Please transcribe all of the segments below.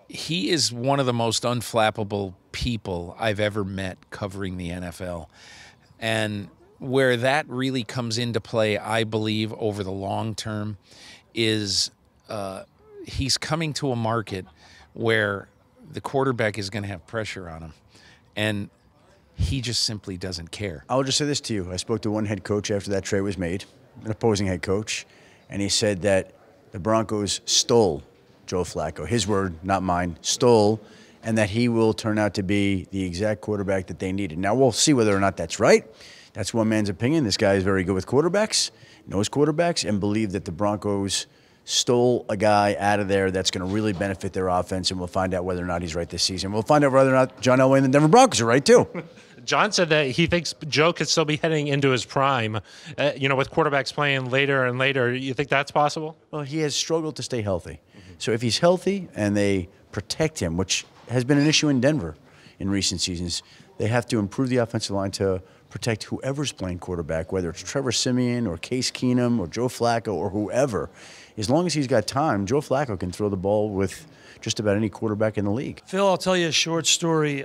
He is one of the most unflappable people I've ever met covering the NFL. And where that really comes into play, I believe, over the long term, is he's coming to a market where the quarterback is going to have pressure on him. And he just simply doesn't care. I'll just say this to you. I spoke to one head coach after that trade was made, an opposing head coach, and he said that the Broncos stole Joe Flacco. His word, not mine, stole, and that he will turn out to be the exact quarterback that they needed. Now, we'll see whether or not that's right. That's one man's opinion. This guy is very good with quarterbacks, knows quarterbacks, and believe that the Broncos stole a guy out of there that's going to really benefit their offense, and we'll find out whether or not he's right this season. We'll find out whether or not John Elway and the Denver Broncos are right, too. John said that he thinks Joe could still be heading into his prime, with quarterbacks playing later and later. You think that's possible? Well, he has struggled to stay healthy. So if he's healthy and they protect him, which has been an issue in Denver in recent seasons, they have to improve the offensive line to protect whoever's playing quarterback, whether it's Trevor Siemian or Case Keenum or Joe Flacco or whoever. As long as he's got time, Joe Flacco can throw the ball with just about any quarterback in the league. Phil, I'll tell you a short story.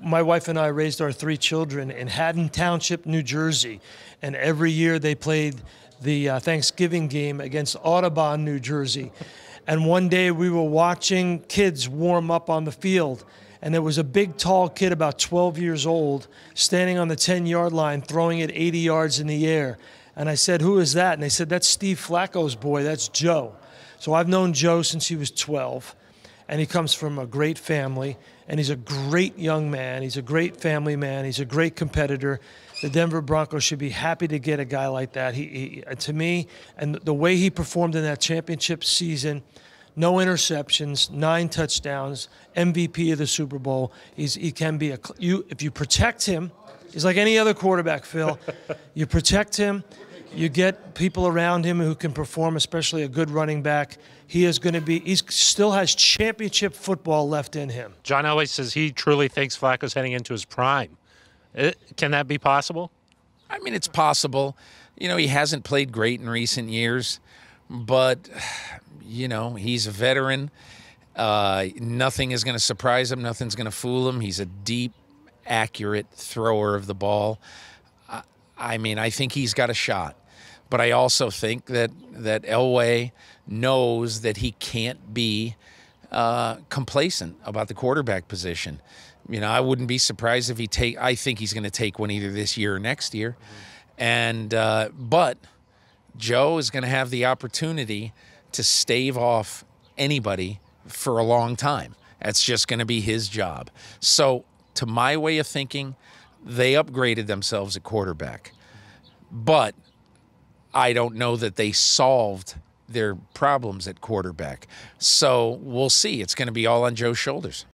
My wife and I raised our 3 children in Haddon Township, New Jersey, and every year they played the Thanksgiving game against Audubon, New Jersey. And one day we were watching kids warm up on the field, and there was a big, tall kid about 12 years old standing on the 10-yard line throwing it 80 yards in the air. And I said, "Who is that?" And they said, "That's Steve Flacco's boy. That's Joe." So I've known Joe since he was 12, and he comes from a great family, and he's a great young man. He's a great family man. He's a great competitor. The Denver Broncos should be happy to get a guy like that. He to me, and the way he performed in that championship season, no interceptions, 9 touchdowns, MVP of the Super Bowl. He can be if you protect him, he's like any other quarterback, Phil. You protect him, you get people around him who can perform, especially a good running back. He still has championship football left in him. John Elway says he truly thinks Flacco's heading into his prime. Can that be possible? I mean, it's possible. He hasn't played great in recent years, but, he's a veteran. Nothing is going to surprise him. Nothing's going to fool him. He's a deep, accurate thrower of the ball. I think he's got a shot. But I also think that Elway knows that he can't be complacent about the quarterback position. I wouldn't be surprised if I think he's going to take one either this year or next year. And but Joe is going to have the opportunity to stave off anybody for a long time. That's just going to be his job. So to my way of thinking, they upgraded themselves at quarterback. But I don't know that they solved their problems at quarterback. So we'll see. It's going to be all on Joe's shoulders.